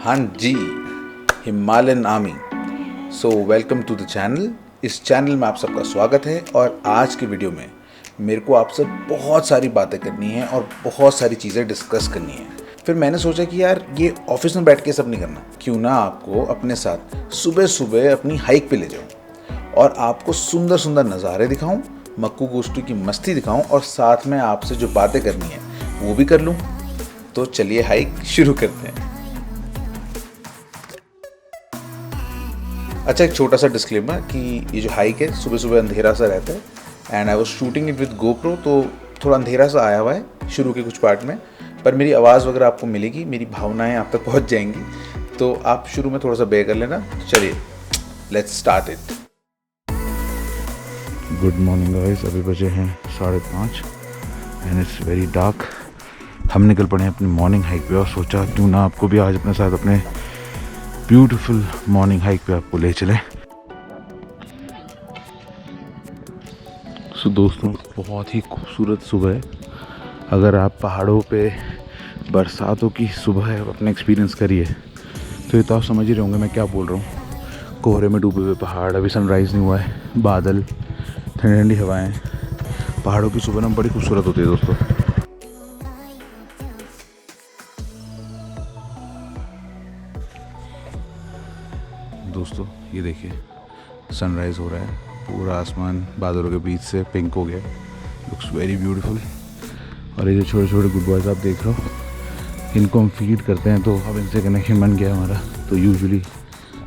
हाँ जी, Himalayan army. So welcome to the channel. इस चैनल में आप सबका स्वागत है। और आज की वीडियो में मेरे को आपसे बहुत सारी बातें करनी है और बहुत सारी चीज़ें डिस्कस करनी है। फिर मैंने सोचा कि यार ये ऑफिस में बैठ के सब नहीं करना, क्यों ना आपको अपने साथ सुबह सुबह अपनी हाइक पे ले जाऊँ और आपको सुंदर सुंदर नज़ारे दिखाऊँ, मक्कू गोष्ठी की मस्ती दिखाऊँ और साथ में आपसे जो बातें करनी है वो भी कर लूँ। तो चलिए हाइक शुरू करते हैं। अच्छा, एक छोटा सा डिस्क्लेमर कि ये जो हाइक है सुबह सुबह अंधेरा सा रहता है and I was shooting it with GoPro, तो थोड़ा अंधेरा सा आया हुआ है शुरू के कुछ पार्ट में, पर मेरी आवाज़ वगैरह आपको मिलेगी, मेरी भावनाएं आप तक पहुंच जाएंगी, तो आप शुरू में थोड़ा सा बेयर कर लेना। चलिए let's start it. Good morning guys, अभी बजे हैं 5:30 एंड इट्स वेरी डार्क। हम निकल पड़े हैं अपनी मॉर्निंग हाइक पे और सोचा क्यों ना आपको भी आज अपने साथ अपने ब्यूटीफुल मॉर्निंग हाइक पे आपको ले चले। सो दोस्तों, बहुत ही खूबसूरत सुबह है। अगर आप पहाड़ों पे बरसातों की सुबह अपने एक्सपीरियंस करिए तो ये तो आप समझ ही रहे होंगे मैं क्या बोल रहा हूँ। कोहरे में डूबे हुए पहाड़, अभी सनराइज़ नहीं हुआ है, बादल, ठंडी ठंडी हवाएं। पहाड़ों की सुबह ना बड़ी खूबसूरत होती है दोस्तों। दोस्तों ये देखिए, सनराइज़ हो रहा है, पूरा आसमान बादलों के बीच से पिंक हो गया, लुक्स वेरी ब्यूटीफुल। और ये जो छोटे छोटे गुड बॉयज़ आप देख रहे हो, इनको हम फीड करते हैं, तो अब इनसे कनेक्शन बन गया हमारा। तो यूजुअली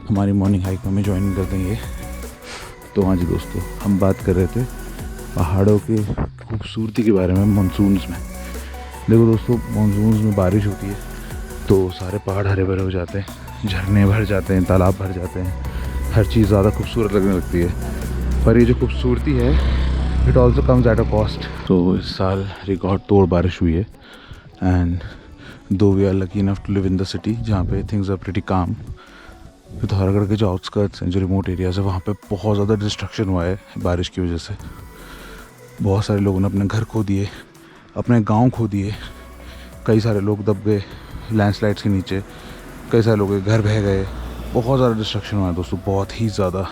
हमारी मॉर्निंग हाइक में हमें ज्वाइन कर देंगे। तो हाँ जी दोस्तों, हम बात कर रहे थे पहाड़ों की खूबसूरती के बारे में मानसून्स में। देखो दोस्तों, मानसून्स में बारिश होती है तो सारे पहाड़ हरे भरे हो जाते हैं, झरने भर जाते हैं, तालाब भर जाते हैं, हर चीज़ ज़्यादा खूबसूरत लगने लगती है। पर ये जो खूबसूरती है, it also comes at a cost. तो इस साल रिकॉर्ड तोड़ बारिश हुई है and though we are lucky enough to live in the city जहाँ पे थिंग्स आर प्रीटी काम। पिथौरागढ़ के जो आउटस्कर्ट्स हैं, जो रिमोट एरियाज है, वहाँ पे बहुत ज़्यादा डिस्ट्रक्शन हुआ है बारिश की वजह से। बहुत सारे लोगों ने अपने घर खो दिए, अपने गांव खो दिए, कई सारे लोग दब गए लैंडस्लाइड्स के नीचे, कई सारे लोगों के घर बह गए, बहुत ज़्यादा डिस्ट्रक्शन हुआ है दोस्तों, बहुत ही ज़्यादा।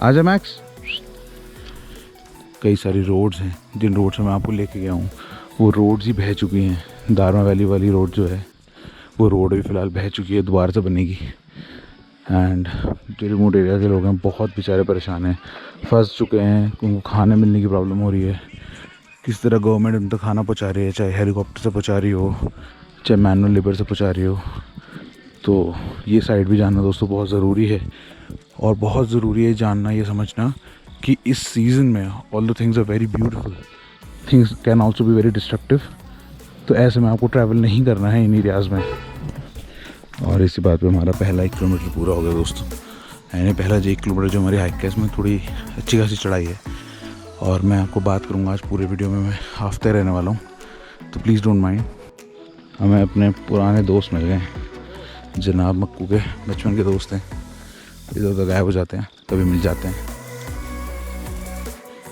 आजा मैक्स। कई सारी रोड्स हैं, जिन रोड से मैं आपको लेके गया हूँ वो रोड्स ही बह चुकी हैं। दारमा वैली वाली रोड जो है वो रोड भी फ़िलहाल बह चुकी है, दोबारा से बनेगी। एंड जो रिमोट एरिया के लोग हैं बहुत बेचारे परेशान हैं, फंस चुके हैं, उनको खाने मिलने की प्रॉब्लम हो रही है। किस तरह गवर्नमेंट उन तक खाना पहुँचा रही है, चाहे हेलीकॉप्टर से पहुँचा रही हो, चाहे मैनुअल लेबर से पहुँचा रही हो। तो ये साइड भी जानना दोस्तों बहुत ज़रूरी है। और बहुत ज़रूरी है जानना, ये समझना कि इस सीज़न में all the things are very beautiful, things can also be very destructive. तो ऐसे में आपको ट्रैवल नहीं करना है इन एरियाज़ में। और इसी बात पे हमारा पहला 1 किलोमीटर पूरा हो गया दोस्तों। यानी पहला जो 1 किलोमीटर जो हमारी हाइक है, इसमें थोड़ी अच्छी खासी चढ़ाई है और मैं आपको बात करूँगा आज पूरे वीडियो में, मैं हफ्ते रहने वाला हूँ, तो प्लीज़ डोंट माइंड। हमें अपने पुराने दोस्त मिल गए, जनाब मक्कू के बचपन के दोस्त हैं, इधर उधर गायब हो जाते हैं, कभी मिल जाते हैं।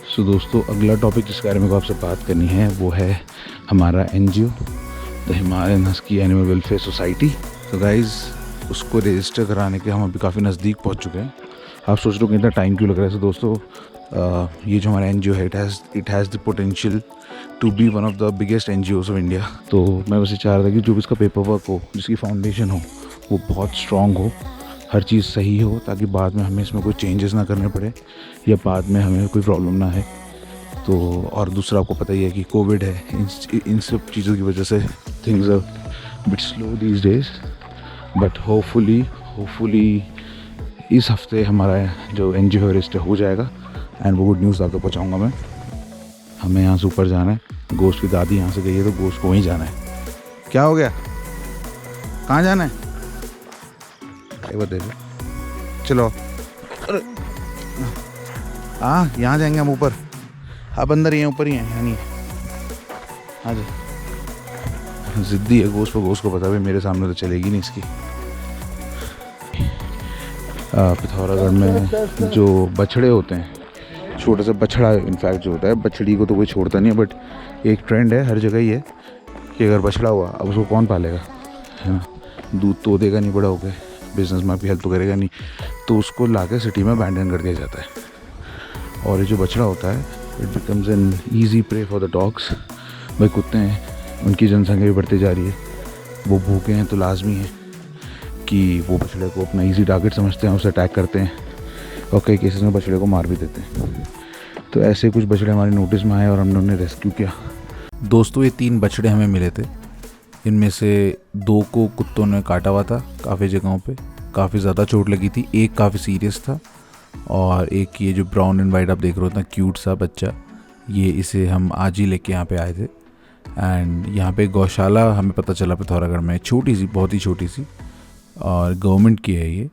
सो दोस्तों, अगला टॉपिक जिस बारे में आपसे बात करनी है वो है हमारा NGO, the Himalayan husky animal welfare society. तो गाइज़, उसको रजिस्टर कराने के हम अभी काफ़ी नज़दीक पहुंच चुके हैं। आप सोच लो कि इतना टाइम क्यों लग रहा है। तो दोस्तों, ये जो हमारा NGO है, it has the potential to be one of the biggest NGOs of India. तो मैं बस ये चाह रहा था कि जो भी इसका पेपर वर्क हो, जिसकी फाउंडेशन हो, वो बहुत स्ट्रॉन्ग हो, हर चीज़ सही हो, ताकि बाद में हमें इसमें कोई चेंजेस ना करने पड़े या बाद में हमें कोई प्रॉब्लम ना है। तो और दूसरा, आपको पता ही है कि कोविड है, इन सब चीज़ों की वजह से things are bit slow these days. But hopefully इस हफ्ते हमारा जो NGO रजिस्टर हो जाएगा एंड वो गुड न्यूज़ आपको पहुँचाऊँगा मैं। हमें यहाँ से ऊपर जाना है, गोश्त की दादी यहाँ से गई है तो गोश्त को वहीं जाना है। क्या हो गया, कहाँ जाना है, एक बार दे दो, चलो। हाँ, यहाँ जाएंगे हम ऊपर। आप अंदर ही हैं, ऊपर ही हैं, यहाँ नहीं है। हाँ जी, ज़िद्दी है, गोश्त को पता है मेरे सामने तो चलेगी नहीं इसकी। पिथौरागढ़ में जो बछड़े होते हैं, छोटा सा बछड़ा इनफैक्ट जो होता है, बछड़ी को तो कोई छोड़ता नहीं है, बट एक ट्रेंड है हर जगह ही है कि अगर बछड़ा हुआ अब उसको कौन पालेगा, है ना। दूध तो देगा नहीं बड़ा होकर, बिजनेस में आपकी हेल्प तो करेगा नहीं, तो उसको ला के सिटी में अबैंडन कर दिया जाता है। और ये जो बछड़ा होता है it becomes an easy prey for the dogs. भाई कुत्ते हैं, उनकी जनसंख्या भी बढ़ती जा रही है, वो भूखे हैं तो लाजमी है कि वो बछड़े को अपना ईजी टारगेट समझते हैं, उसे अटैक करते हैं और कई केसेस में बछड़े को मार भी देते हैं। तो ऐसे कुछ बछड़े हमारे नोटिस में आए और हमने उन्हें रेस्क्यू किया। दोस्तों ये 3 बछड़े हमें मिले थे, इनमें से 2 को कुत्तों ने काटा हुआ था काफ़ी जगहों पे, काफ़ी ज़्यादा चोट लगी थी। एक काफ़ी सीरियस था और एक ये जो ब्राउन एंड वाइट आप देख रहे हो, इतना क्यूट सा बच्चा, ये इसे हम आज ही लेके यहाँ पे आए थे। एंड यहाँ पे गौशाला हमें पता चला पिथौरागढ़ में, छोटी सी, बहुत ही छोटी सी, और गवर्नमेंट की है ये।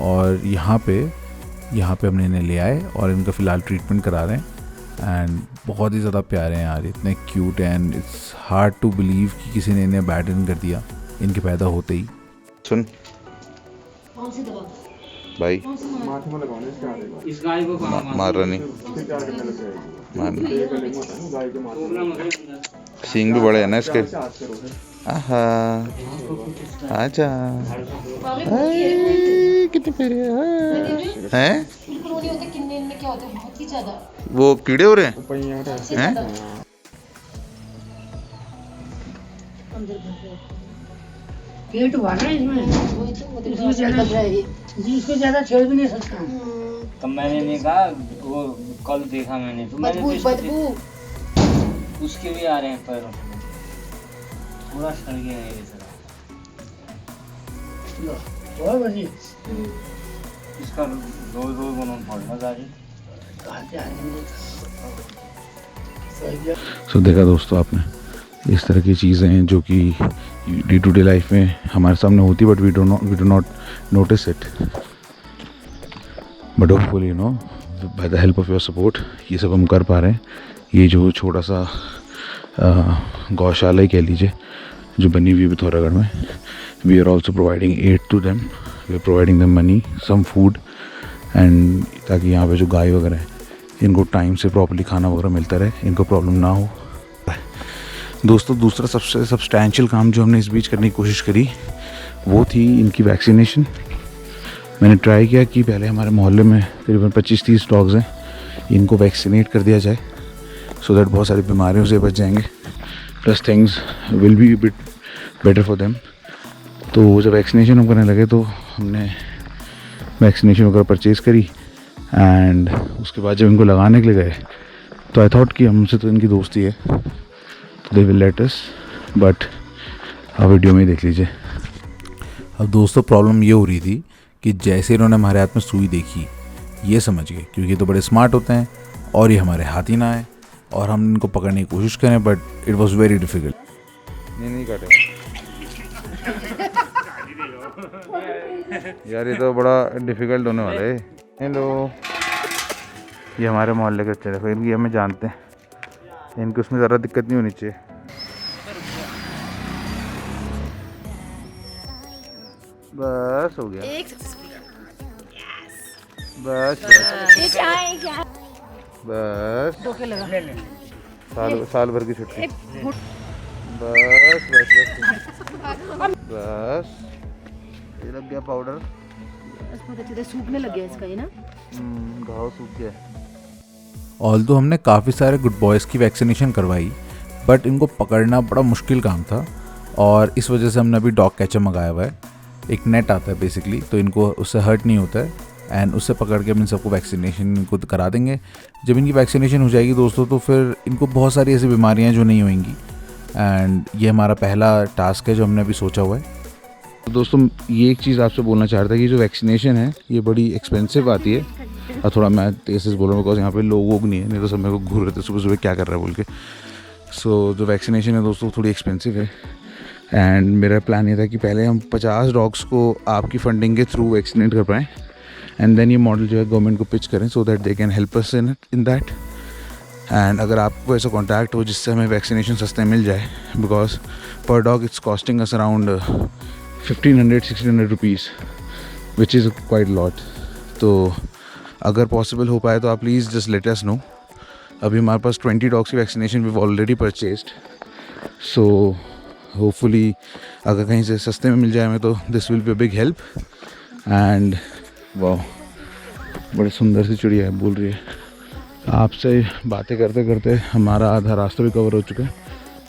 और यहाँ पे हमने इन्हें ले आए और इनका फ़िलहाल ट्रीटमेंट करा रहे हैं। एंड बहुत ही ज़्यादा प्यारे हैं यार, इतने क्यूट हैं and it's hard to believe कि किसी ने इन्हें अबैंडन कर दिया इनके पैदा होते ही। सुन भाई, इस गाय को मार नहीं, सींग भी बड़े हैं ना इसके। आहा, आजा, कितने प्यारे हैं। वो कीड़े हो रहे हैं? पेट भर रहा है इसमें, इसको ज्यादा छेड़ भी नहीं सकता। तो मैंने नहीं कहा, वो कल देखा मैंने, तो मैंने उसके भी आ रहे हैं पैरों से, पूरा सड़ गया है ये सारा। इसका रोज बनों पड़ना गाड़ी। सो देखा दोस्तों आपने, इस तरह की चीज़ें हैं जो कि डे टू डे लाइफ में हमारे सामने होती, but we do not notice it. But hopefully you know by the help of your support ये सब हम कर पा रहे हैं। ये जो छोटा सा गौशाला ही कह लीजिए जो बनी हुई है पिथौरागढ़ में, we are also providing aid to them, we are providing them money, some food, and ताकि यहाँ पे जो गाय वगैरह हैं इनको टाइम से प्रॉपर्ली खाना वगैरह मिलता रहे, इनको प्रॉब्लम ना हो। दोस्तों दूसरा सबसे सब्सटैंशियल काम जो हमने इस बीच करने की कोशिश करी वो थी इनकी वैक्सीनेशन। मैंने ट्राई किया कि पहले हमारे मोहल्ले में करीबन 25-30 डॉग्स हैं, इनको वैक्सीनेट कर दिया जाए सो दैट बहुत सारी बीमारियों से बच जाएंगे, plus things will be bit better for them. तो जब वैक्सीनेशन हम करने लगे तो हमने वैक्सीनेशन वगैरह परचेज़ करी, एंड उसके बाद जब इनको लगाने के लिए गए तो आई थॉट कि हमसे तो इनकी दोस्ती है तो they will let us, but आप वीडियो में ही देख लीजिए। अब दोस्तों प्रॉब्लम ये हो रही थी कि जैसे इन्होंने हमारे हाथ में सुई देखी ये समझ गए, क्योंकि ये तो बड़े स्मार्ट होते हैं, और ये हमारे हाथ ही ना आए और हम इनको पकड़ने की कोशिश करें, but it was very difficult. नहीं काटे यार, ये तो बड़ा डिफ़िकल्ट होने वाला है। हेलो, ये हमारे मोहल्ले के बच्चे देखो, इनकी हमें जानते हैं, इनकी उसमें ज़रा दिक्कत नहीं होनी चाहिए। बस हो गया, बस बस साल भर की छुट्टी, बस बस बस बस, ये लग गया पाउडर, बहुत अच्छे से सूखने लग गया इसका, ये ना घाव सूख गया। ऑल्दो हमने काफ़ी सारे गुड बॉयज़ की वैक्सीनेशन करवाई, बट इनको पकड़ना बड़ा मुश्किल काम था, और इस वजह से हमने अभी डॉग कैचर मंगाया हुआ है। एक नेट आता है बेसिकली, तो इनको उससे हर्ट नहीं होता है, एंड उससे पकड़ के हम इन सबको वैक्सीनेशन इनको करा देंगे। जब इनकी वैक्सीनेशन हो जाएगी दोस्तों तो फिर इनको बहुत सारी ऐसी बीमारियां जो नहीं होंगी, एंड ये हमारा पहला टास्क है जो हमने अभी सोचा हुआ है। तो दोस्तों ये एक चीज़ आपसे बोलना चाह रहा था कि जो वैक्सीनेशन है ये बड़ी एक्सपेंसिव आती है, और थोड़ा मैं तेज़ से बोल रहा हूँ बिकॉज यहाँ पे लोग नहीं है, नहीं तो सब मेरे को घूर रहे थे सुबह सुबह क्या कर रहा है बोल के। सो जो वैक्सीनेशन है दोस्तों थोड़ी एक्सपेंसिव है, एंड मेरा प्लान ये था कि पहले हम 50 डॉग्स को आपकी फंडिंग के थ्रू वैक्सीनेट कर पाएँ, एंड देन ये मॉडल जो है गवर्नमेंट को पिच करें so that they can help us in that. And अगर आपको ऐसा कॉन्टैक्ट हो जिससे हमें वैक्सीनेशन सस्ते मिल जाए, because per dog it's costing us around 1500-1600 rupees, which is quite lot. तो अगर पॉसिबल हो पाए तो आप please just let us know. अभी हमारे पास 20 डॉग्स की vaccination we already purchased, so hopefully अगर कहीं से सस्ते में मिल जाए हमें तो this will be a big help. And वाह, बड़े सुंदर सी चिड़िया है, बोल रही है। आपसे बातें करते करते हमारा आधा रास्ता भी कवर हो चुका है।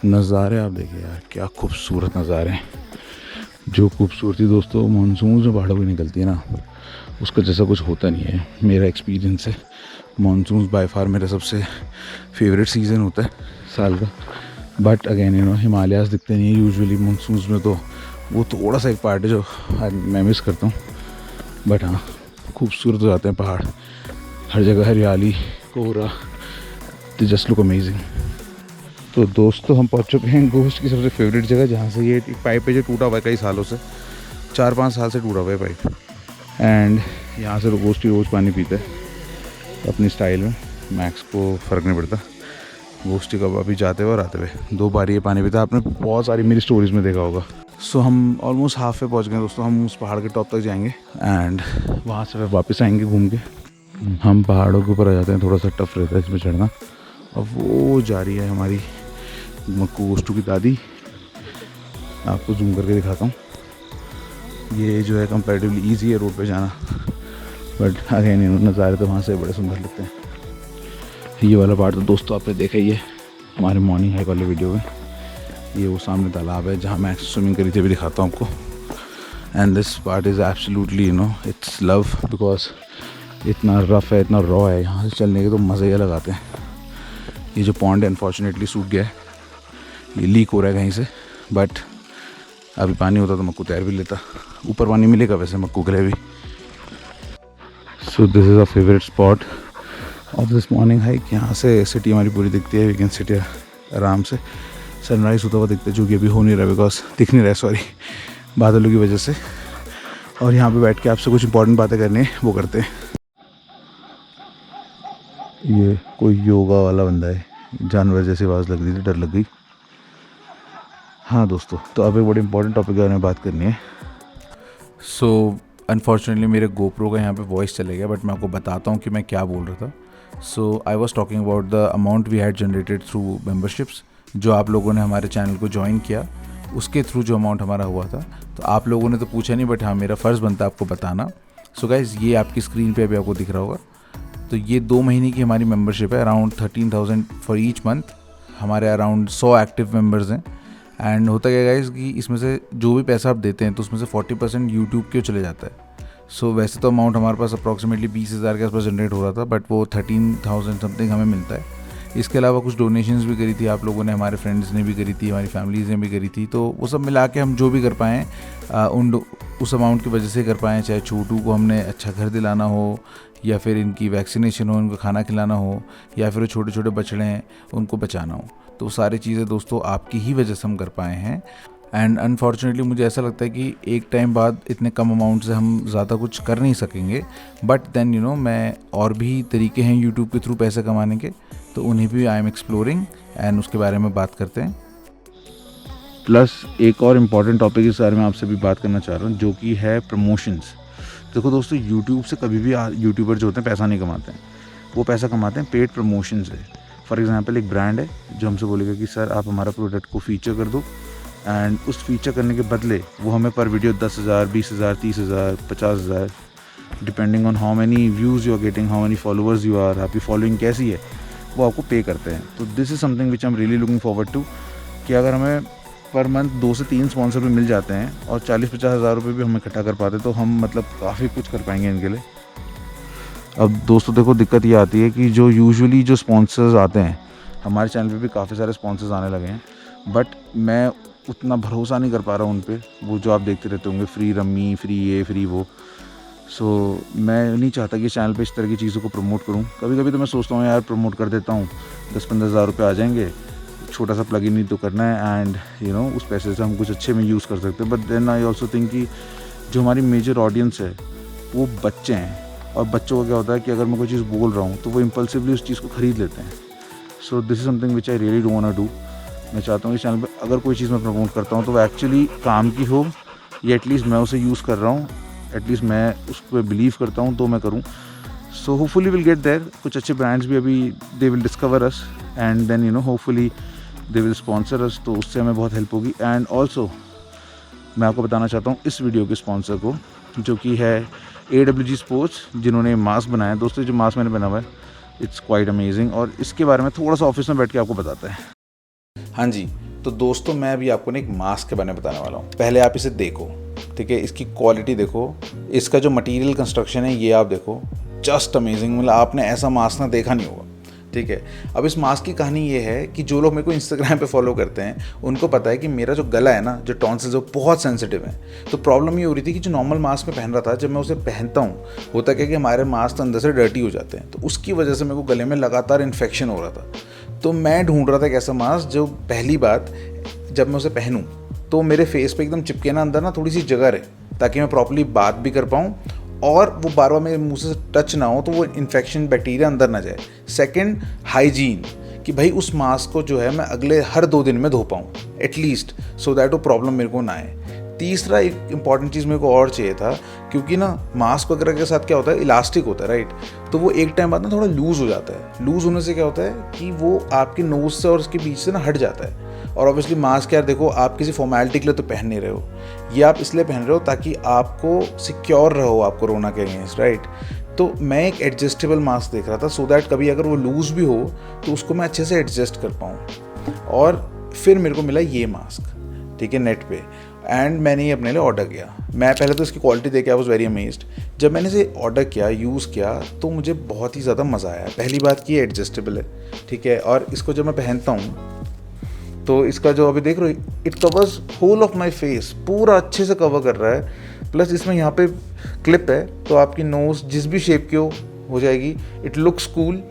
नज़ारे आप देखिए यार, क्या खूबसूरत नज़ारे हैं। जो खूबसूरती दोस्तों मानसून में पहाड़ों की निकलती है ना, उसका जैसा कुछ होता नहीं है। मेरा एक्सपीरियंस है, मानसून बाय फार मेरा सबसे फेवरेट सीज़न होता है साल का। बट अगेन हिमालयाज़ दिखते नहीं है यूजुअली मानसून में, तो वो थोड़ा सा एक पार्ट है जो मैं मिस करता हूँ। बट हाँ, खूबसूरत हो जाते हैं पहाड़, हर जगह हरियाली, कोहरा, तो जस्ट लुक अमेजिंग। तो दोस्तों हम पहुंच चुके हैं गोश्त की सबसे फेवरेट जगह, जहाँ से ये एक पाइप है जो टूटा हुआ है कई सालों से, 4-5 साल से टूटा हुआ है पाइप। एंड यहाँ से गोश्त की रोज़ पानी पीता है अपनी स्टाइल में, मैक्स को फ़र्क नहीं पड़ता। गोश्ती कबाबी जाते हुए और आते हुए 2 बार ये पानी पीता, आपने बहुत सारी मेरी स्टोरीज़ में देखा होगा। सो हम ऑलमोस्ट हाफ पे पहुँच गए दोस्तों। हम उस पहाड़ के टॉप तक जाएंगे एंड वहाँ से फिर वापस आएंगे घूम के। हम पहाड़ों के ऊपर आ जाते हैं, थोड़ा सा टफ रहता है इसमें चढ़ना। अब वो जा रही है हमारी मक्कू गोश्तू की दादी, आपको जूम करके दिखाता हूँ। ये जो है कंपैरेटिवली ईजी है रोड पे जाना, बट अगेन नज़ारे तो वहाँ से बड़े सुंदर लगते हैं। ये वाला पार्ट तो दोस्तों आपने देखा ही है हमारे मॉर्निंग हाइक वाले वीडियो में। ये वो सामने तालाब है जहाँ मैं स्विमिंग करी थी, अभी दिखाता हूँ आपको। And this part is absolutely it's love, because इतना रफ़ है, इतना रॉ है, यहाँ से चलने के तो मज़े ही अलग आते हैं। ये जो पॉन्ड है अनफॉर्चुनेटली सूख गया है, ये लीक हो रहा है कहीं से, बट अभी पानी होता तो मक्कू तैर भी लेता। ऊपर पानी मिलेगा वैसे मक्कू के लिए भी। सो this is a favourite spot of this morning hike. यहाँ से सिटी हमारी पूरी दिखती है, वी कैन सिट आराम से। सनराइज़ होता हुआ दिखता है, जो कि अभी हो नहीं रहा, बिकॉज दिख नहीं रहा है, सॉरी, बादलों की वजह से। और यहाँ पे बैठ के आपसे कुछ इंपॉर्टेंट बातें करनी है, वो करते हैं। ये कोई योगा वाला बंदा है, जानवर जैसी आवाज़ लग रही थी, डर लग गई। हाँ दोस्तों, तो अब एक बड़ी इंपॉर्टेंट टॉपिक के बारे में बात करनी है। सो अनफॉर्चुनेटली मेरे गोप्रो का यहाँ पे वॉइस चले गया, बट मैं आपको बताता हूँ कि मैं क्या बोल रहा था। So I was talking about the amount we had generated through memberships, जो आप लोगों ने हमारे चैनल को ज्वाइन किया उसके थ्रू जो अमाउंट हमारा हुआ था। तो आप लोगों ने तो पूछा नहीं, बट हाँ मेरा फ़र्ज़ बनता है आपको बताना। सो गाइज़, ये आपकी स्क्रीन पे अभी आपको दिख रहा होगा। तो ये 2 महीने की हमारी मेंबरशिप है, अराउंड 13,000 फॉर ईच मंथ। हमारे अराउंड 100 एक्टिव मेंबर्स हैं। एंड होता क्या गाइस कि इसमें से जो भी पैसा आप देते हैं तो उसमें से 40% यूट्यूब के चले जाता है। सो वैसे तो अमाउंट हमारे पास अप्रॉक्सीमेटली 20,000 के आसपास जनरेट हो रहा था, बट वो 13,000 समथिंग हमें मिलता है। इसके अलावा कुछ डोनेशंस भी करी थी आप लोगों ने, हमारे फ्रेंड्स ने भी करी थी, हमारी फैमिलीज़ ने भी करी थी। तो वो सब मिला के हम जो भी कर पाएँ उस अमाउंट की वजह से कर पाएँ। चाहे छोटू को हमने अच्छा घर दिलाना हो, या फिर इनकी वैक्सीनेशन हो, इनको खाना खिलाना हो, या फिर छोटे छोटे बछड़े हैं उनको बचाना हो, तो सारी चीज़ें दोस्तों आपकी ही वजह से हम कर पाए हैं। एंड अनफॉर्चुनेटली मुझे ऐसा लगता है कि एक टाइम बाद इतने कम अमाउंट से हम ज़्यादा कुछ कर नहीं सकेंगे। बट देन मैं और भी तरीके हैं यूट्यूब के थ्रू पैसे कमाने के, तो उन्हें भी आई एम एक्सप्लोरिंग एंड उसके बारे में बात करते हैं। प्लस एक और इम्पॉर्टेंट टॉपिक इस बारे में आपसे भी बात करना चाह रहा हूँ, जो कि है प्रमोशंस। देखो दोस्तों, यूट्यूब से कभी भी यूट्यूबर जो होते हैं पैसा नहीं कमाते हैं, वो पैसा कमाते हैं पेड प्रमोशन से। फॉर एग्जांपल एक ब्रांड है जो हमसे बोलेगा कि सर आप हमारा प्रोडक्ट को फीचर कर दो, एंड उस फीचर करने के बदले वो हमें per video 10,000, 20,000, 30,000, 50,000, depending on how many views you are getting, how many followers you are, आपकी फॉलोइंग कैसी है, वो आपको पे करते हैं। तो this is something which I am really looking forward to, कि अगर हमें पर मंथ 2 से 3 स्पॉन्सर भी मिल जाते हैं और 40-50 हज़ार रुपये भी हम इकट्ठा कर पाते, तो हम काफ़ी कुछ कर पाएंगे इनके लिए। अब दोस्तों देखो, दिक्कत ये आती है कि जो यूजुअली जो स्पॉन्सर्स आते हैं, हमारे चैनल पे भी काफ़ी सारे स्पॉन्सर्स आने लगे हैं, बट मैं उतना भरोसा नहीं कर पा रहा हूँ उन पे। वो जो आप देखते रहते होंगे, फ्री रम्मी, फ्री ये, फ्री वो। सो मैं नहीं चाहता कि चैनल पे इस तरह की चीज़ों को प्रमोट करूँ। कभी कभी तो मैं सोचता हूँ यार प्रमोट कर देता हूँ, 10-15 हज़ार रुपये आ जाएंगे, छोटा सा प्लग इन ही तो करना है, एंड उस पैसे से हम कुछ अच्छे में यूज़ कर सकते हैं। But then I also think कि जो हमारी मेजर ऑडियंस है वो बच्चे हैं, और बच्चों का क्या होता है कि अगर मैं कोई चीज़ बोल रहा हूँ तो वो इम्पल्सिवली उस चीज़ को ख़रीद लेते हैं। So this is something which I really don't want to do. मैं चाहता हूँ कि चैनल पर अगर कोई चीज़ मैं प्रमोट करता हूँ तो वो एक्चुअली काम की हो, या एटलीस्ट मैं उसे यूज़ कर रहा हूँ, एटलीस्ट मैं उस पर बिलीव करता हूँ तो मैं करूँ। So hopefully will get there. कुछ अच्छे ब्रांड्स भी अभी they will discover us, and then hopefully they will sponsor us, तो उससे हमें बहुत हेल्प होगी। एंड ऑल्सो मैं आपको बताना चाहता हूँ इस वीडियो के स्पॉन्सर को, जो कि है AWG स्पोर्ट्स, जिन्होंने मास्क बनाया है। दोस्तों जो मास्क मैंने बना हुआ है इट्स क्वाइट अमेजिंग, और इसके बारे में थोड़ा सा ऑफिस में बैठ के आपको बताते हैं। हाँ जी, तो दोस्तों मैं अभी आपको ना एक मास्क के बारे में बताने वाला हूँ। पहले आप इसे देखो, ठीक है, इसकी क्वालिटी देखो, इसका जो मटेरियल कंस्ट्रक्शन है ये आप देखो, जस्ट अमेजिंग। मतलब आपने ऐसा मास्क ना देखा नहीं होगा, ठीक है। अब इस मास्क की कहानी ये है कि जो लोग मेरे को इंस्टाग्राम पे फॉलो करते हैं उनको पता है कि मेरा जो गला है ना, जो टॉन्सिल्स, वो बहुत सेंसिटिव है। तो प्रॉब्लम ये हो रही थी कि जो नॉर्मल मास्क में पहन रहा था, जब मैं उसे पहनता हूँ होता क्या कि हमारे मास्क अंदर से डर्टी हो जाते हैं, तो उसकी वजह से मेरे को गले में लगातार इन्फेक्शन हो रहा था। तो मैं ढूंढ रहा था एक ऐसा मास्क जो पहली बात जब मैं उसे पहनूं तो मेरे फेस पे एकदम चिपके ना, अंदर ना थोड़ी सी जगह रहे, ताकि मैं प्रॉपर्ली बात भी कर पाऊँ और वो बार बार मेरे मुंह से टच ना हो, तो वो इन्फेक्शन बैक्टीरिया अंदर ना जाए। सेकंड, हाइजीन, कि भाई उस मास्क को जो है मैं अगले हर 2 दिन में धो पाऊँ एटलीस्ट, सो दैट वो प्रॉब्लम मेरे को ना आए। तीसरा एक इंपॉर्टेंट चीज़ मेरे को और चाहिए था, क्योंकि ना मास्क वगैरह के साथ क्या होता है, इलास्टिक होता है, राइट। तो वो एक टाइम बाद ना थोड़ा लूज़ हो जाता है। लूज़ होने से क्या होता है कि वो आपके नोज से और उसके बीच से ना हट जाता है। और ऑब्वियसली मास्क यार देखो, आप किसी फॉर्मेलिटी के लिए तो पहन नहीं रहे हो, ये आप इसलिए पहन रहे हो ताकि आपको सिक्योर रहो आप कोरोना के अगेंस्ट, राइट। तो मैं एक एडजस्टेबल मास्क देख रहा था, सो दैट कभी अगर वो लूज़ भी हो तो उसको मैं अच्छे से एडजस्ट कर पाऊँ। और फिर मेरे को मिला ये मास्क, ठीक है, नेट पे, एंड मैंने ये अपने लिए ऑर्डर किया। मैं पहले तो इसकी क्वालिटी देख के आई वाज वेरी अमेज्ड। जब मैंने इसे ऑर्डर किया, यूज़ किया, तो मुझे बहुत ही ज़्यादा मज़ा आया। पहली बात कि ये एडजस्टेबल है, ठीक है, और इसको जब मैं पहनता हूँ तो इसका जो अभी देख रहे हो, it covers whole of my face, पूरा अच्छे से कवर कर रहा है। प्लस इसमें यहाँ पे क्लिप है, तो आपकी नोज़ जिस भी शेप की हो जाएगी। इट लुक्स कूल,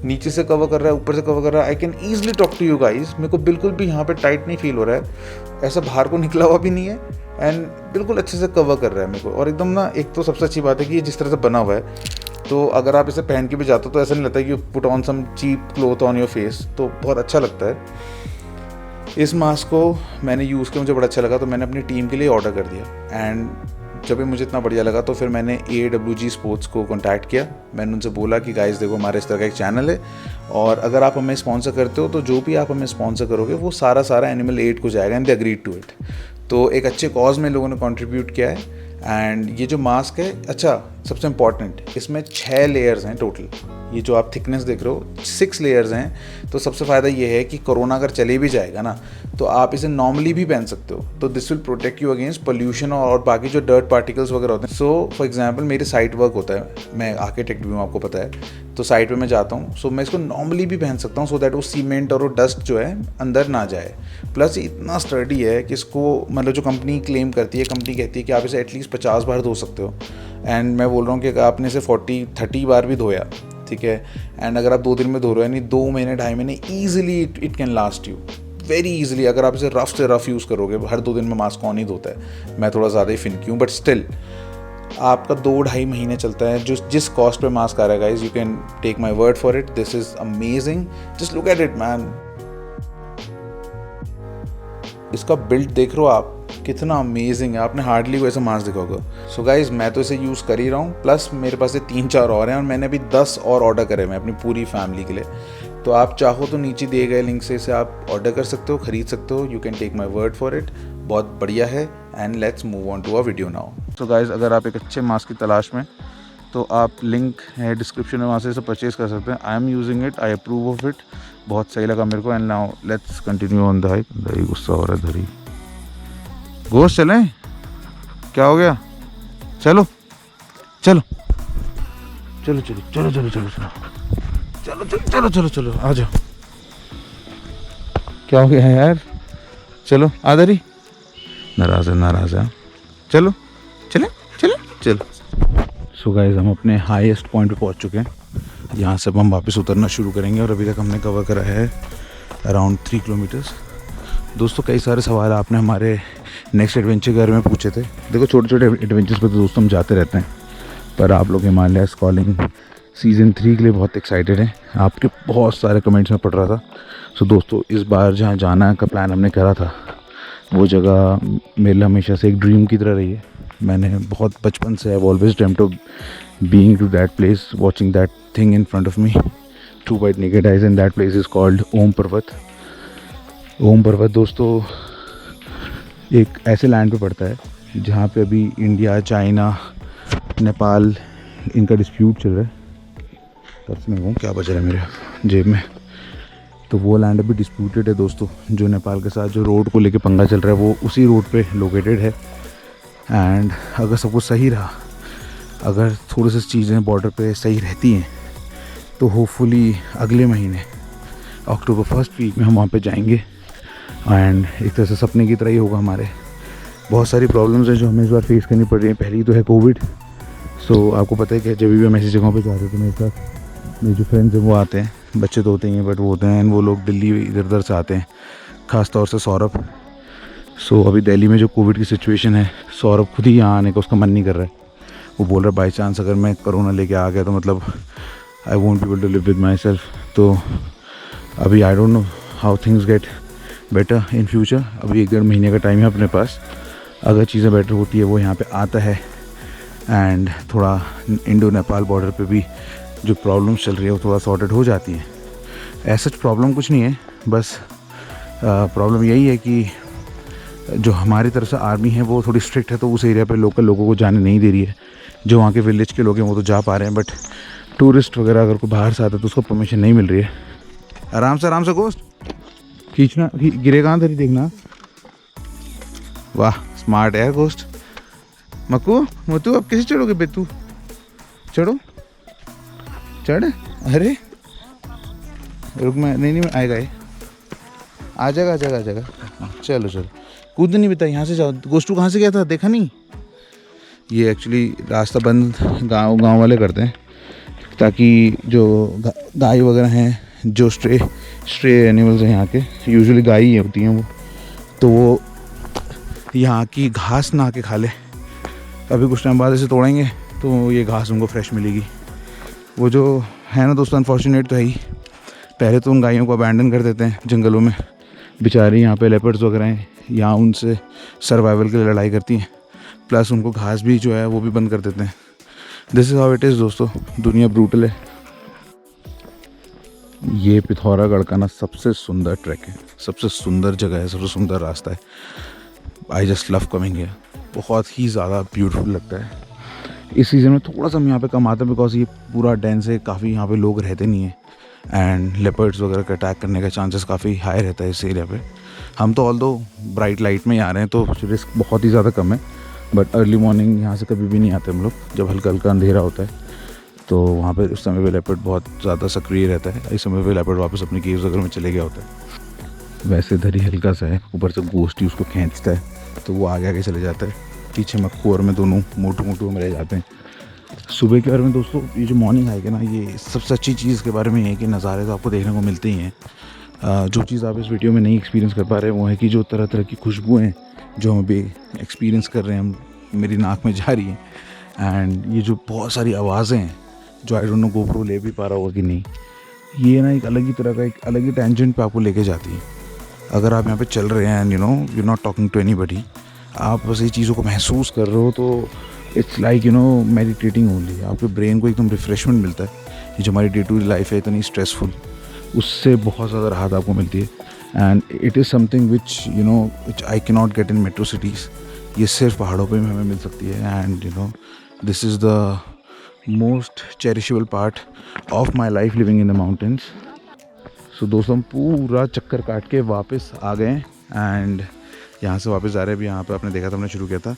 नीचे से कवर कर रहा है, ऊपर से कवर कर रहा है। I can easily talk to you guys. मेरे को बिल्कुल भी यहाँ पे टाइट नहीं फील हो रहा है, ऐसा बाहर को निकला हुआ भी नहीं है, एंड बिल्कुल अच्छे से कवर कर रहा है मेरे को। और एकदम ना, एक तो सबसे अच्छी बात है कि ये जिस तरह से बना हुआ है, तो अगर आप इसे पहन के भी जाते हो तो ऐसा नहीं लगता है कि put on some cheap cloth on your face, तो बहुत अच्छा लगता है। इस मास्क को मैंने यूज़ किया, मुझे बड़ा अच्छा लगा, तो मैंने अपनी टीम के लिए ऑर्डर कर दिया। एंड जब भी मुझे इतना बढ़िया लगा तो फिर मैंने AWG स्पोर्ट्स को कांटेक्ट किया। मैंने उनसे बोला कि गाइस देखो, हमारे इस तरह का एक चैनल है, और अगर आप हमें स्पॉन्सर करते हो तो जो भी आप हमें स्पॉन्सर करोगे वो सारा एनिमल एड को जाएगा, and they agreed to it. तो एक अच्छे कॉज में लोगों ने कंट्रीब्यूट किया है। एंड ये जो मास्क है, अच्छा सबसे इम्पॉर्टेंट, इसमें 6 लेयर्स हैं टोटल। ये जो आप थिकनेस देख रहे हो, 6 लेयर्स हैं। तो सबसे फ़ायदा ये है कि कोरोना अगर चले भी जाएगा ना, तो आप इसे नॉर्मली भी पहन सकते हो। तो this will protect you against pollution और बाकी जो डर्ट पार्टिकल्स वगैरह होते हैं। सो फॉर एग्जांपल मेरे साइट वर्क होता है, मैं आर्किटेक्ट भी हूँ, आपको पता है, तो साइट पे मैं जाता हूँ, सो मैं इसको नॉर्मली भी पहन सकता हूँ, सो दैट वो सीमेंट और वो डस्ट जो है अंदर ना जाए। प्लस इतना स्टर्डी है कि इसको, मतलब जो कंपनी क्लेम करती है, कंपनी कहती है कि आप इसे एटलीस्ट 50 बार धो सकते हो, एंड मैं बोल रहा हूँ कि आपने इसे 40-30 बार भी धोया, ठीक है, एंड अगर आप 2 दिन में धो रहे हो, यानी 2 महीने 2.5 महीने easily it can last you very easily. अगर आप इसे रफ से रफ यूज़ करोगे, हर 2 दिन में मास्क कौन ही धोता है, मैं थोड़ा ज़्यादा ही फिनकी हूँ, बट स्टिल आपका 2-2.5 महीने चलता है। जिस कॉस्ट पे मास्क आ रहा है guys, you can take my word for it, this is amazing, just look at it man. इसका बिल्ड देख रहे हो आप, कितना अमेजिंग है, आपने हार्डली कोई ऐसा मास्क देखा होगा। सो गाइज मैं तो इसे यूज़ कर ही रहा हूँ, प्लस मेरे पास ये 3-4 और हैं, और मैंने अभी 10 और ऑर्डर करे मैं अपनी पूरी फैमिली के लिए। तो आप चाहो तो नीचे दिए गए लिंक से इसे आप ऑर्डर कर सकते हो, खरीद सकते हो, you can take my word for it, बहुत बढ़िया है। And let's move on to a video now. So guys अगर आप एक अच्छे मास्क की तलाश में, तो आप लिंक है डिस्क्रिप्शन में, वहाँ से इसे परचेज़ कर सकते हैं। I am using it, I approve of it, बहुत सही लगा मेरे को। And now let's continue on the hype. दही गुस्सा हो रहा है, धरी गोश्त चलें, क्या हो गया, चलो चलो चलो चलो चलो चलो चलो चलो चलो चलो चलो चलो आ जाओ। क्या हो गया है यार, चलो आदरी, नाराज़ है, चलो चले चले चलो। सो गाइस हम अपने हाईएस्ट पॉइंट पे पहुंच चुके हैं, यहाँ से हम वापस उतरना शुरू करेंगे, और अभी तक हमने कवर करा है अराउंड 3 किलोमीटर्स। दोस्तों कई सारे सवाल आपने हमारे नेक्स्ट एडवेंचर के बारे में पूछे थे। देखो छोटे छोटे एडवेंचर्स पे तो दोस्तों हम जाते रहते हैं, पर आप लोग हिमालय कॉलिंग सीज़न 3 के लिए बहुत एक्साइटेड हैं। आपके बहुत सारे कमेंट्स में पढ़ रहा था। सो दोस्तों इस बार जहाँ जाना का प्लान हमने करा था, वो जगह मेरे लिए हमेशा से एक ड्रीम की तरह रही है। मैंने बहुत बचपन से I always dreamed of being to that place, watching that thing in front of me, 2 white naked eyes, and that place is called Om Parvat. Om पर्वत दोस्तों एक ऐसे लैंड पे पड़ता है जहाँ पे अभी इंडिया, चाइना, नेपाल इनका डिस्प्यूट चल रहा है। पर्स में वो क्या बच रहा है मेरे जेब में, तो वो लैंड अभी डिस्प्यूटेड है दोस्तों। जो नेपाल के साथ जो रोड को लेके पंगा चल रहा है वो उसी रोड पे लोकेटेड है। एंड अगर सब कुछ सही रहा, अगर थोड़ी सी चीज़ें बॉर्डर पे सही रहती हैं तो होपफुली अगले महीने अक्टूबर फर्स्ट वीक में हम वहाँ पे जाएंगे। एंड एक तरह से सपने की तरह ही होगा हमारे। बहुत सारी प्रॉब्लम्स हैं जो हमें इस बार फेस करनी पड़ रही हैं। पहली तो है कोविड। सो आपको पता है कि जब भी हम ऐसी जगहों पे जाते हैं तो मेरे साथ मेरे जो फ्रेंड्स हैं वो आते हैं। बच्चे तो होते ही हैं बट वो होते हैं, वो लोग दिल्ली इधर उधर से आते हैं, ख़ास तौर से सौरभ। सो अभी दिल्ली में जो कोविड की सिचुएशन है, सौरभ खुद ही यहाँ आने का उसका मन नहीं कर रहा है। वो बोल रहा है बाई चांस अगर मैं कोरोना लेके आ गया तो मतलब I won't be able to live with my self. तो अभी I don't know how things get better in future. अभी 1-1.5 महीने का टाइम है अपने पास। अगर चीज़ें बेटर होती है वो यहाँ पे आता है। एंड थोड़ा इंडो नेपाल बॉर्डर पे भी जो प्रॉब्लम्स चल रही है वो थोड़ा सॉर्टेड हो जाती है। ऐसा प्रॉब्लम कुछ नहीं है, बस प्रॉब्लम यही है कि जो हमारी तरफ से आर्मी है वो थोड़ी स्ट्रिक्ट है, तो उस एरिया पे लोकल लोगों को जाने नहीं दे रही है। जो वहाँ के विलेज के लोग हैं वो तो जा पा रहे हैं, बट टूरिस्ट वगैरह अगर कोई बाहर से आता है तो उसको परमिशन नहीं मिल रही है। आराम से गोश्त खींचना, गिरे कहाँ धरी देखना। वाह स्मार्ट है गोश्त। मक्कू मोतू अब कैसे चढ़ोगे बेतू? चढ़ो चढ़। अरे रुक, मैं नहीं आएगा ये, आ जाएगा। चलो कूद नहीं बेटा, यहाँ से जाओ। गोश्तू कहाँ से गया था देखा नहीं? ये एक्चुअली रास्ता बंद गांव वाले करते हैं ताकि जो गाय वगैरह हैं, जो स्ट्रे एनिमल्स हैं यहाँ के, यूजुअली गाय ही होती हैं वो, तो वो यहाँ की घास ना आके खा ले। अभी कुछ टाइम बाद इसे तोड़ेंगे तो ये घास उनको फ्रेश मिलेगी। वो जो है ना दोस्तों, अनफॉर्चुनेट तो है ही। पहले तो उन गायों को अबैंडन कर देते हैं जंगलों में, बेचारी यहाँ पे लेपर्ड्स वगैरह हैं, यहाँ उनसे सर्वाइवल के लिए लड़ाई करती हैं, प्लस उनको घास भी जो है वो भी बंद कर देते हैं। This is how it is दोस्तों, दुनिया ब्रूटल है। ये पिथौरागढ़ का ना सबसे सुंदर ट्रैक है, सबसे सुंदर जगह है, सबसे सुंदर रास्ता है। I just love coming here. बहुत ही ज़्यादा ब्यूटीफुल लगता है। इस सीज़न में थोड़ा सा हम यहाँ पे कम आता है बिकॉज ये पूरा डेंस है, काफ़ी यहाँ पे लोग रहते नहीं हैं एंड लेपर्ड्स वगैरह का अटैक करने का चांसेस काफ़ी हाई रहता है इस एरिया पे। हम तो ऑल दो ब्राइट लाइट में ही आ रहे हैं तो रिस्क बहुत ही ज़्यादा कम है, बट अर्ली मॉर्निंग यहाँ से कभी भी नहीं आते हम लोग, जब हल्का हल्का अंधेरा होता है तो वहाँ पे उस समय पे लेपर्ड बहुत ज़्यादा सक्रिय रहता है। इस समय पे लेपर्ड वापस अपनी केव्स वगैरह में चले गया होता है। वैसे इधर ही हल्का सा है, ऊपर से गोश्त ही उसको खींचता है तो वो आगे आगे चले जाता है, पीछे मक्कू और मैं दोनों मोटू में रह जाते हैं। सुबह के बारे में दोस्तों, ये जो मॉर्निंग हाइक है ना, ये सबसे अच्छी चीज़ के बारे में ये है कि नज़ारे तो आपको देखने को मिलते ही हैं। जो चीज़ आप इस वीडियो में नहीं एक्सपीरियंस कर पा रहे हैं वो है कि जो तरह तरह की खुशबुएँ जो हम अभी एक्सपीरियंस कर रहे हैं, हम मेरी नाक में जा रही हैं। एंड ये जो बहुत सारी आवाज़ें हैं जो आई डोंट नो गोप्रो ले भी पा रहा होगा कि नहीं, ये ना एक अलग ही तरह का, एक अलग ही टेंजेंट पे आपको लेके जाती है। अगर आप यहाँ पे चल रहे हैं and you not talking to anybody, आप बस ये चीज़ों को महसूस कर रहे हो तो इट्स लाइक मेडिटेटिंग ओनली। आपके ब्रेन को एकदम रिफ्रेशमेंट मिलता है। ये जो हमारी डे टू डे लाइफ है इतनी स्ट्रेसफुल, उससे बहुत ज़्यादा राहत आपको मिलती है। And it is something which I can not get in metro cities. ये सिर्फ पहाड़ों पे हमें मिल सकती है। And this is the most cherishable part of my life living in the mountains. So दोस्तों हम पूरा चक्कर काट के वापस आ गए एंड यहाँ से वापस जा रहे हैं। अभी यहाँ पे आपने देखा था, हमने शुरू किया था।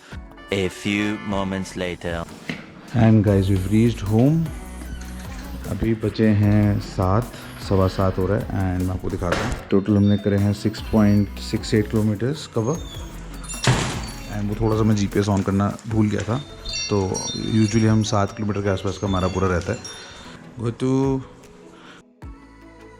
A few moments later. And guys we reached home. अभी बचे हैं 7:15 हो रहा है एंड मैं आपको दिखाता हूँ। टोटल हमने करे हैं 6.68 किलोमीटर्स कवर। एंड वो थोड़ा सा मैं GPS ऑन करना भूल गया था, तो यूजुअली हम 7 किलोमीटर के आसपास का हमारा पूरा रहता है। वो तो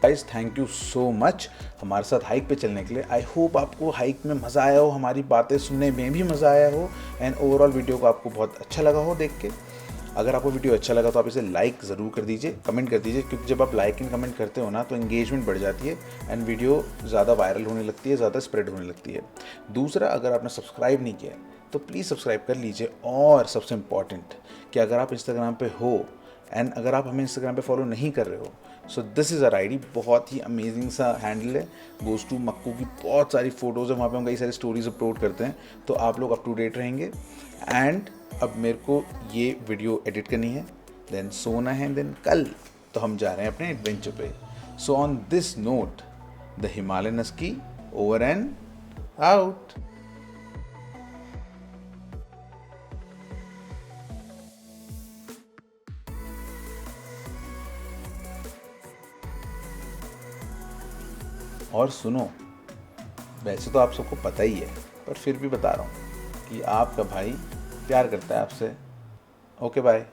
guys thank you so much हमारे साथ हाइक पे चलने के लिए। आई होप आपको हाइक में मज़ा आया हो, हमारी बातें सुनने में भी मज़ा आया हो एंड ओवरऑल वीडियो को आपको बहुत अच्छा लगा हो देख के। अगर आपको वीडियो अच्छा लगा तो आप इसे लाइक ज़रूर कर दीजिए, कमेंट कर दीजिए, क्योंकि जब आप लाइक एंड कमेंट करते हो ना तो एंगेजमेंट बढ़ जाती है एंड वीडियो ज़्यादा वायरल होने लगती है, ज़्यादा स्प्रेड होने लगती है। दूसरा, अगर आपने सब्सक्राइब नहीं किया तो प्लीज़ सब्सक्राइब कर लीजिए। और सबसे इम्पॉर्टेंट कि अगर आप इंस्टाग्राम पे हो एंड अगर आप हमें इंस्टाग्राम पे फॉलो नहीं कर रहे हो so this is our ID, बहुत ही अमेजिंग सा हैंडल है। गोज़ टू मक्कू की बहुत सारी फ़ोटोज़ है वहाँ पे, हम कई सारी स्टोरीज अपलोड करते हैं, तो आप लोग अप टू डेट रहेंगे। एंड अब मेरे को ये वीडियो एडिट करनी है, देन सोना है, देन कल तो हम जा रहे हैं अपने एडवेंचर पे। So on this note, the Himalayan husky over and out. और सुनो, वैसे तो आप सबको पता ही है, पर फिर भी बता रहा हूँ कि आपका भाई प्यार करता है आपसे। Okay bye.